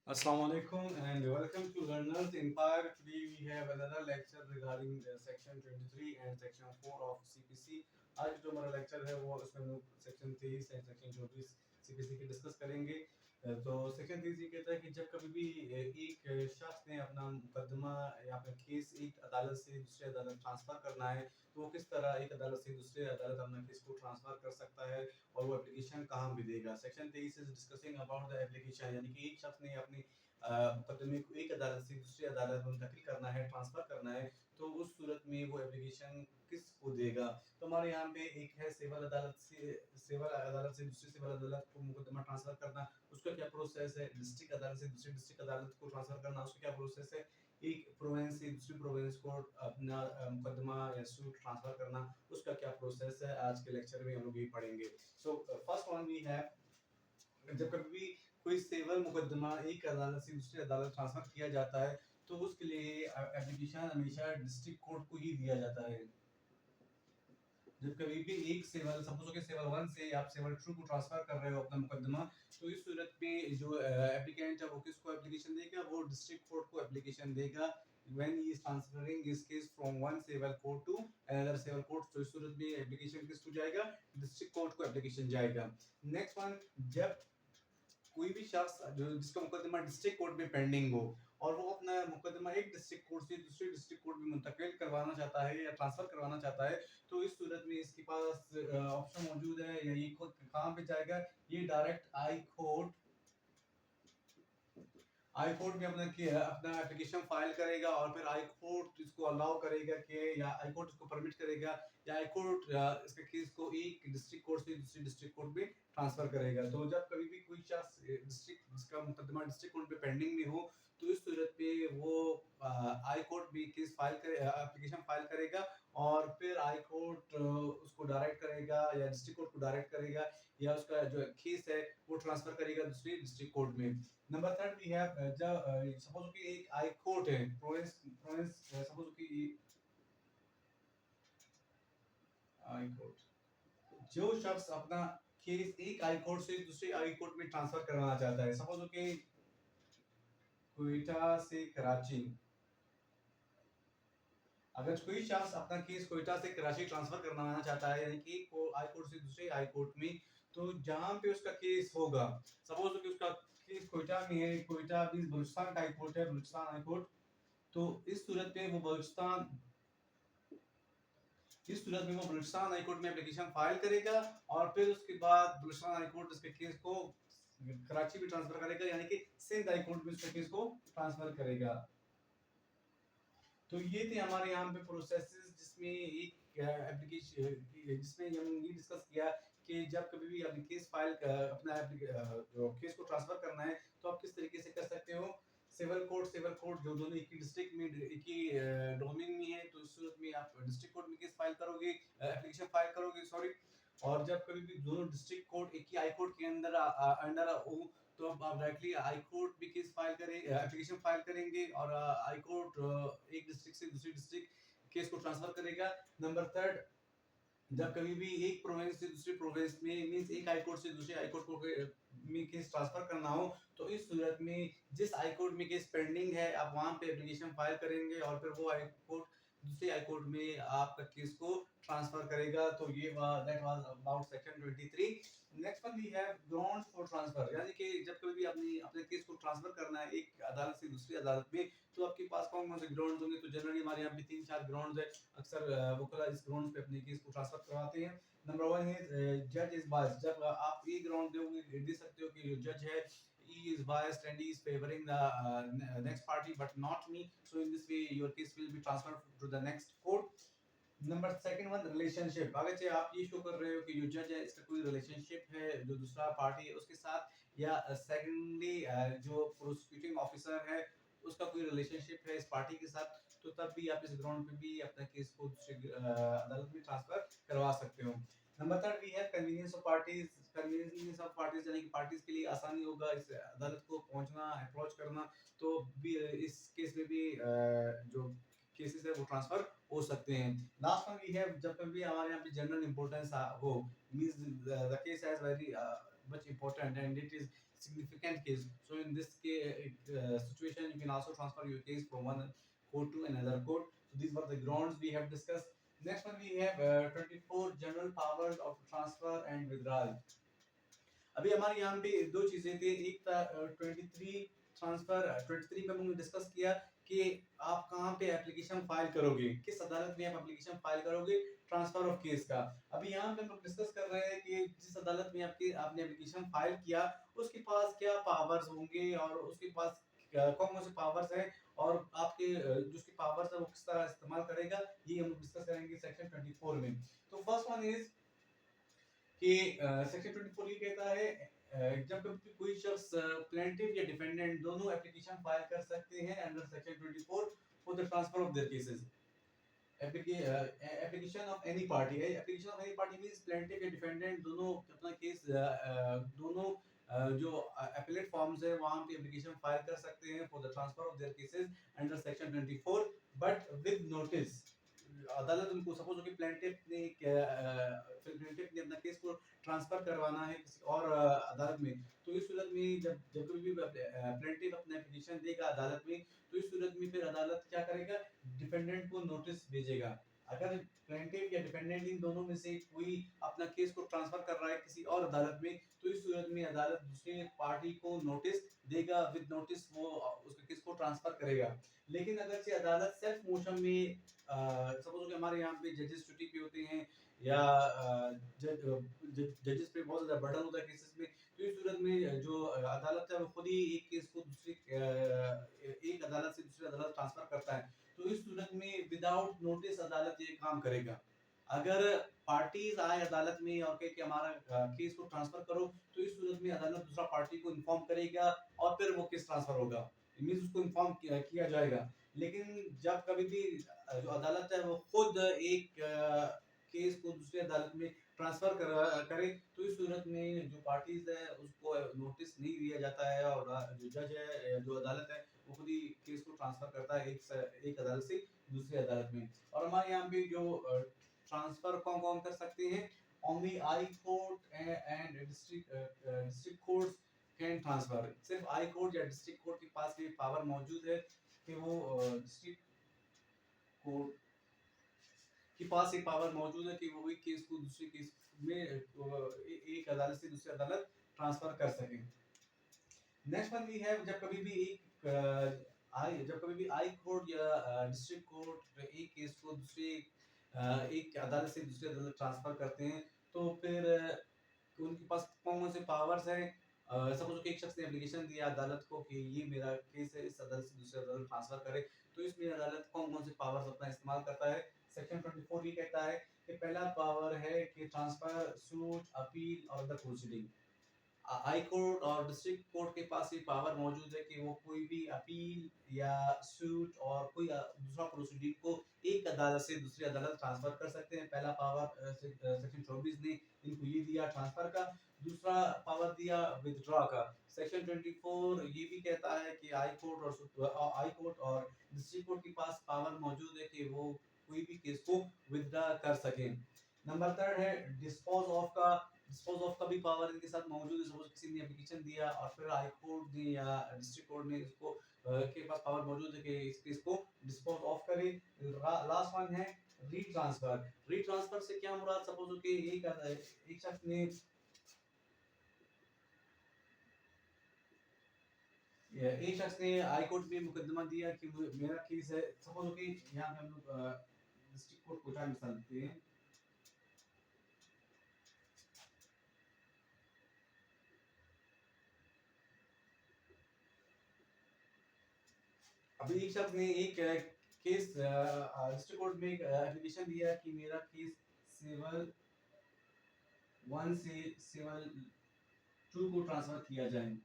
Assalamu alaikum and welcome to Learners Empire. Today we have another lecture regarding section 23 and section 4 of CPC. आज जो हमारा lecture है वो उसमें हम लोग सेक्शन 23 एंड सेक्शन 24 CPC की डिस्कस करेंगे। तो सेक्शन 23 कहता है कि जब कभी भी एक शख्स ने अपना मुकदमा या फिर केस एक अदालत से दूसरी अदालत ट्रांसफर करना है तो वो किस तरह एक अदालत से दूसरी अदालत अपना केस को ट्रांसफर कर सकता है और वो एप्लीकेशन कहाँ मिलेगा। Section 23 is discussing about the application, यानी कि एक शख्स ने अपनी मुकदमे को एक अदालत से दूसरी अदालत में मुंतकिल करना है, ट्रांसफर करना है, तो उस सूरत में वो एप्लीकेशन किसको देगा। तो हमारे यहाँ पे एक है सिविल अदालत से दूसरी सिविल अदालत को मुकदमा ट्रांसफर करना, उसका क्या प्रोसेस है। डिस्ट्रिक्ट अदालत से दूसरी डिस्ट्रिक्ट अदालत को ट्रांसफर करना, उसका क्या प्रोसेस है। एक प्रोविंस से दूसरी प्रोविंस को अपना मुकदमा या सूट ट्रांसफर करना, उसका क्या प्रोसेस है। आज के लेक्चर में हम लोग यही पढ़ेंगे। So first one we have, जब कभी भी कोई सिविल मुकदमा एक अदालत से दूसरी अदालत ट्रांसफर किया जाता है तो उसके लिए एप्लीकेशन हमेशा डिस्ट्रिक्ट कोर्ट को ही दिया जाता है। जब कभी भी एक सिविल सपोज के सिविल 1 से आप सिविल 2 को ट्रांसफर कर रहे हो अपना मुकदमा, तो इस सूरत में जो एप्लीकेंट है वो किसको एप्लीकेशन देगा, वो डिस्ट्रिक्ट कोर्ट को एप्लीकेशन देगा when he is transferring his case from one civil court to another civil court। तो इस सूरत में एप्लीकेशन किसको जाएगा, डिस्ट्रिक्ट कोर्ट को एप्लीकेशन जाएगा। नेक्स्ट वन, जब कोई भी शख्स जो जिसका मुकदमा डिस्ट्रिक्ट कोर्ट में पेंडिंग हो और वो अपना मुकदमा एक डिस्ट्रिक्ट कोर्ट से दूसरे डिस्ट्रिक्ट कोर्ट में मुंतकिल करवाना चाहता है या ट्रांसफर करवाना चाहता है, तो इस सूरत में इसके पास ऑप्शन मौजूद है, या ये खुद कहाँ पे जाएगा, ये डायरेक्ट आई कोर्ट में अपना एप्लीकेशन फाइल करेगा और फिर आई कोर्ट इसको अलाउ करेगा कि, या आई कोर्ट इसको परमिट करेगा, या आई कोर्ट इसके केस को एक डिस्ट्रिक्ट कोर्ट से दूसरी डिस्ट्रिक्ट कोर्ट में ट्रांसफर करेगा। तो जब कभी भी कोई शख्स डिस्ट्रिक्ट जिसका मुकदमा डिस्ट्रिक्ट कोर्ट में पेंडिंग में हो, तो इस सूरत पे वो आई कोर्ट में केस फाइल करे, एप्लीकेशन फाइल करेगा और फिर आई कोर्ट उसको डायरेक्ट करेगा या डिस्ट्रिक्ट कोर्ट को डायरेक्ट करेगा या उसका जो केस है वो ट्रांसफर करेगा दूसरी डिस्ट्रिक्ट कोर्ट में। नंबर थर्ड वी हैव, जब सपोज कि एक हाई कोर्ट है, प्रोविंस प्रोविंस सपोज कि हाई कोर्ट, जो शख्स अपना केस एक हाई कोर्ट से दूसरे हाई कोर्ट में ट्रांसफर करवाना चाहता है, सपोज कि क्वेटा से कराची, अगर कोई शख्स अपना केस क्वेटा से कराची ट्रांसफर करवाना चाहता है, यानी कि हाई कोर्ट से दूसरे हाई कोर्ट में, तो जहां पे उसका केस होगा, सपोज कि उसका केस क्वेटा में है, क्वेटा भी बलूचिस्तान का हाई कोर्ट है, बलूचिस्तान हाई कोर्ट, तो इस सूरत में वो बलूचिस्तान हाई कोर्ट में एप्लीकेशन फाइल करेगा और फिर उसके बाद बलूचिस्तान हाई कोर्ट उसके केस को कराची में ट्रांसफर करेगा, यानी कि सिंध हाई कोर्ट में उसके केस को ट्रांसफर करेगा। तो ये थे हमारे यहाँ पे प्रोसेसेस, जिसमें एक एप्लीकेशन जिसमें हम ये डिस्कस किया कि जब कभी भी आपने केस फाइल अपना केस को ट्रांसफर करना है तो आप किस तरीके से कर सकते हो। सिविल कोर्ट जो दोनों एक ही डिस्ट्रिक्ट में एक ही डोमेन में है, तो इस सूरत में आप डिस्ट्रिक्ट कोर्ट में केस फाइल करोगे, एप्लीकेशन फाइल करोगे, सॉरी। और जब कभी भी दोनों डिस्ट्रिक्ट कोर्ट एक ही हाई कोर्ट के अंदर अंडर हो, तो अब आप डायरेक्टली हाई कोर्ट भी केस फाइल करें, एप्लीकेशन फाइल करेंगे और हाई कोर्ट एक डिस्ट्रिक्ट से दूसरी डिस्ट्रिक्ट केस को ट्रांसफर करेगा। नंबर थर्ड, जब कभी भी एक प्रोविंस से दूसरी प्रोविंस में मींस एक हाई कोर्ट से दूसरे हाई कोर्ट को में केस ट्रांसफर करना हो, तो इस सूरत में जिस हाई कोर्ट में केस पेंडिंग है आप वहां पे एप्लीकेशन फाइल करेंगे और फिर वो हाई कोर्ट दूसरे हाई कोर्ट में आपका केस को ट्रांसफर करेगा। तो ये that was about section 23। Next one we have grounds for transfer, यानी कि जब कभी भी अपनी अपने केस को ट्रांसफर करना है एक अदालत से दूसरी अदालत में, तो आपके पास कौन कौन से ग्राउंड्स होंगे। तो जनरली हमारे यहाँ पे 3-4 ग्राउंड्स है, अक्सर वकला इस ग्राउंड्स पे अपने केस को ट्रांसफर करवाते हैं। नंबर वन है जज इज बायस्ड, जब आप ये ग्राउंड दोगे दे सकते हो कि जो जज है he is biased and he is favoring the next party but not me, so in this way your case will be transferred to the next court। Number second one relationship, अगर चाहे आप ये शो कर रहे हो कि जो जज है इसका कोई रिलेशनशिप है जो दूसरा पार्टी है उसके साथ, या सेकंडली जो प्रोसिक्यूटिंग ऑफिसर है उसका कोई रिलेशनशिप है इस पार्टी के साथ, तो तब भी आप इस ग्राउंड पे भी अपना केस को दूसरी अदालत में ट्रांसफर करवा सकते हो। Number third we have convenience of parties, यानी कि पार्टीज के लिए आसानी होगा इस अदालत को पहुंचना, अप्रोच करना, तो भी इस केस में भी जो केसेस है वो ट्रांसफर हो सकते हैं। लास्ट वन वी हैव, जब कभी हमारे यहाँ पे जनरल इंपॉर्टेंस हो, means the case has very much important and it is significant case. So in this situation, you can also transfer your case from one court to another court. So these were the grounds we have discussed. Next one we have 24 general powers of transfer and withdrawal. अभी हमारे यहाँ पे दो चीजें थी, एक था 23 transfer. 23 में हमने डिस्कस किया कि आप कहाँ पे एप्लीकेशन फाइल करोगे, किस अदालत में आप एप्लीकेशन फाइल करोगे ट्रांसफर ऑफ केस का। अभी यहाँ पे हम लोग डिस्कस कर रहे हैं कि जिस अदालत में आपने एप्लीकेशन फाइल किया उसके पास क्या पावर्स होंगे और उसके पास कौन कौन से पावर्स हैं और आपके जो उसके पावर्स है वो किस तरह इस्तेमाल करेगा, ये हम डिस्कस करेंगे सेक्शन 24 में। तो फर्स्ट वन इज कि सेक्शन 24 ये कहता है जब कभी कोई शख्स प्लेंटिफ या डिफेंडेंट दोनों एप्लीकेशन फाइल कर सकते हैं under section 24 for the transfer of their cases. Application of any party है, application of any party means plaintiff या डिफेंडेंट दोनों अपना केस दोनों जो अपीलेट फॉर्म्स है वहां पे एप्लीकेशन फाइल कर सकते हैं for the transfer of their cases under section 24 but with notice. अदालत उनको सपोज कि प्लेंटिफ ने अपना केस को ट्रांसफर करवाना है किसी और अदालत में, तो इस सूरत में जब जब भी प्लेंटिफ अपना एप्लीकेशन देगा अदालत में, तो इस सूरत में फिर अदालत क्या करेगा, डिफेंडेंट को नोटिस भेजेगा। अगर प्लेंटिफ या डिफेंडेंट इन दोनों में से कोई अपना केस को ट्रांसफर कर रहा है किसी और अदालत में, तो इस सूरत में अदालत दूसरे पार्टी को नोटिस देगा, विद नोटिस वो उसके केस को ट्रांसफर करेगा। लेकिन अगर से अदालत सेल्फ मोशन में सपोज कि हमारे यहाँ पे जजेस छुट्टी पे होते हैं या जजेस पे बहुत ज्यादा बर्डन होता है केसेस में, तो इस सूरत में जो अदालत है वो खुद ही एक केस को दूसरी एक अदालत से दूसरी अदालत ट्रांसफर करता है। तो इस सूरत में विदाउट नोटिस अदालत ये काम करेगा। अगर पार्टीज आए अदालत में और कहे कि हमारा केस को ट्रांसफर करो, तो इस सूरत में अदालत दूसरा पार्टी को इन्फॉर्म करेगा और फिर वो केस ट्रांसफर होगा, मींस उसको इन्फॉर्म किया जाएगा। लेकिन जब कभी भी जो अदालत है वो खुद एक केस को दूसरी अदालत में ट्रांसफर करे, तो इस सूरत में जो पार्टीज है उसको नोटिस नहीं दिया जाता है और जो जज है जो अदालत है वो खुद ही केस को ट्रांसफर करता है एक अदालत से दूसरी अदालत में। और हमारे यहाँ पे जो ट्रांसफर कौन कौन कर सकते हैं, only high court and district courts can transfer. सिर्फ हाई कोर्ट या डिस्ट्रिक्ट कोर्ट के पास ये पावर मौजूद है कि वो डिस्ट्रिक्ट कोर्ट के पास ये पावर मौजूद है कि वो एक केस को दूसरे केस में एक अदालत से दूसरी अदालत ट्रांसफर कर सके। नेक्स्ट वन वी हैव जब कभी भी हाई कोर्ट या डिस्ट्रिक्ट कोर्ट एक केस को दूसरे एक अदालत से दूसरी अदालत ट्रांसफर करते हैं, तो फिर उनके पास कौन से पावर्स हैं। सपोज कि एक शख्स ने एप्लीकेशन दिया अदालत को कि ये मेरा केस है, इस अदालत से दूसरी अदालत ट्रांसफर करे, तो इसमें अदालत कौन कौन से पावर्स अपना इस्तेमाल करता है। सेक्शन 24 ये कहता है कि पहला पावर है कि ट्रांसफर, सूट, अपील और द प्रोसीडिंग। हाई कोर्ट और डिस्ट्रिक्ट कोर्ट के पास ये पावर मौजूद है कि वो कोई भी अपील या सूट और कोई दूसरा प्रोसीडिंग को एक अदालत से दूसरी अदालत ट्रांसफर कर सकते हैं। पहला पावर सेक्शन 24 ने इनको ये दिया ट्रांसफर का। दूसरा पावर दिया विथड्रॉ का। सेक्शन 24 ये भी कहता है कि हाई कोर्ट और डिस्ट्रिक्ट कोर्ट के पास पावर मौजूद है कि वो कोई भी केस को विथड्रॉ कर सकें। नंबर थर्ड है डिस्पोज ऑफ का। डिस्पोज ऑफ का भी पावर इनके साथ मौजूद है। सपोज किसी ने एप्लीकेशन दिया और फिर हाई कोर्ट ने या डिस्ट्रिक्ट कोर्ट ने इसको के पास पावर मौजूद है कि इस केस को डिस्पोज ऑफ करे। लास्ट वन है रीट्रांसफर। रीट्रांसफर से क्या मुराद, सपोज कि एक शख्स ने हाई कोर्ट में मुकदमा दिया कि मेरा केस है। सपोज कि यहाँ पे हम लोग डिस्ट्रिक्ट कोर्ट कोटा मिसाल लेते हैं। अभी एक शख्स ने एक केस डिस्ट्रिक्ट कोर्ट में एप्लीकेशन दिया कि मेरा केस सिविल 1 से सिविल 2 को ट्रांसफर किया जाए।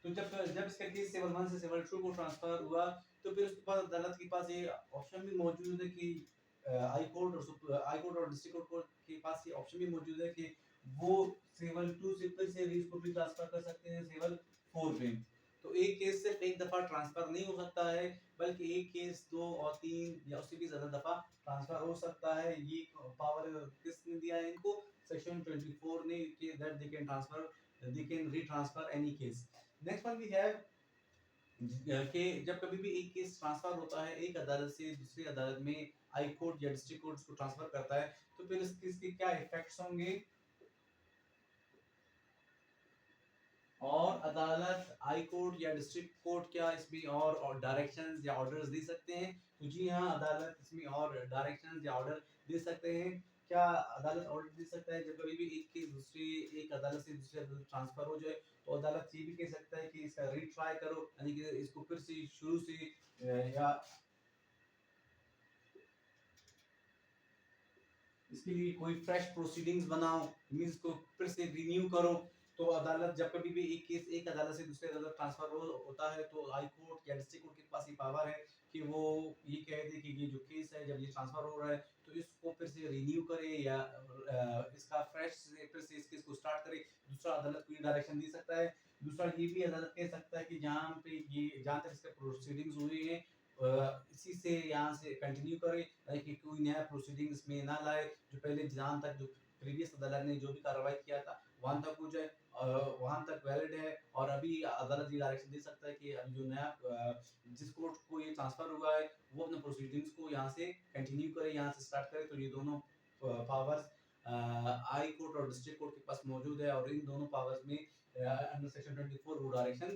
तो जब जब इसका केस सिविल 1 से सिविल 2 को ट्रांसफर हुआ, तो फिर उसके बाद अदालत के पास ये ऑप्शन भी मौजूद है कि हाई कोर्ट और डिस्ट्रिक्ट कोर्ट के पास ये ऑप्शन भी मौजूद है कि वो सिविल 2 से फिर से इसको भी ट्रांसफर कर सकते हैं सिविल 4 पे। तो एक केस सिर्फ एक दफा ट्रांसफर नहीं हो सकता है, बल्कि एक केस 2 और 3 या उससे भी ज्यादा दफा ट्रांसफर हो सकता है। ये पावर किसने दिया है इनको, सेक्शन 24 ने, कि that they can transfer they can retransfer any case. Next one we have कि जब कभी भी एक केस ट्रांसफर होता है एक अदालत से दूसरी अदालत में, हाई कोर्ट या डिस्ट्रिक्ट कोर्ट उसको ट्रांसफर करता है, तो फिर इस केस के क्या इफेक्ट्स होंगे। और अदालत, हाई कोर्ट या डिस्ट्रिक्ट कोर्ट क्या इसमें और डायरेक्शंस या ऑर्डर्स दे सकते हैं? तो जी हाँ, अदालत इसमें और डायरेक्शंस या ऑर्डर दे सकते हैं। क्या अदालत ऑर्डर दे सकता है जब कभी भी एक केस दूसरी एक अदालत से दूसरी अदालत ट्रांसफर हो जाए, तो अदालत ये भी कह सकता है कि इसका रीट्राई करो, यानी कि इसको फिर से शुरू से या इसके लिए कोई फ्रेश प्रोसीडिंग्स बनाओ, मींस को फिर से रिन्यू करो। तो अदालत जब कभी भी एक केस एक अदालत से दूसरी अदालत ट्रांसफर होता है, तो हाई कोर्ट या डिस्ट्रिक्ट कोर्ट के पास ये पावर है कि वो ये कह दे कि ये जो केस है जब ये ट्रांसफर हो रहा है तो इसको फिर से रिन्यू करे या इसका फ्रेश से फिर से इस केस को स्टार्ट करे। दूसरा अदालत को ये डायरेक्शन दे सकता है। दूसरा ये भी अदालत कह सकता है कि जहाँ पे ये जहाँ तक इसके प्रोसीडिंग्स हुई हैं इसी से यहाँ से कंटिन्यू करे, कि कोई नया प्रोसीडिंग इसमें ना लाए, जो पहले जहाँ तक जो प्रीवियस अदालत ने जो भी कार्रवाई किया था वहां तक हो जाए, वहां तक वैलिड है। और अभी अदालत ये डायरेक्शन दे सकता है कि अभी जो नया जिस कोर्ट को ये ट्रांसफर हुआ है वो अपने प्रोसीडिंग्स को यहाँ से कंटिन्यू करे, यहाँ से स्टार्ट करे। तो ये दोनों पावर्स हाई कोर्ट और डिस्ट्रिक्ट कोर्ट के पास मौजूद है, और इन दोनों पावर्स में अंडर सेक्शन 24 वो डायरेक्शन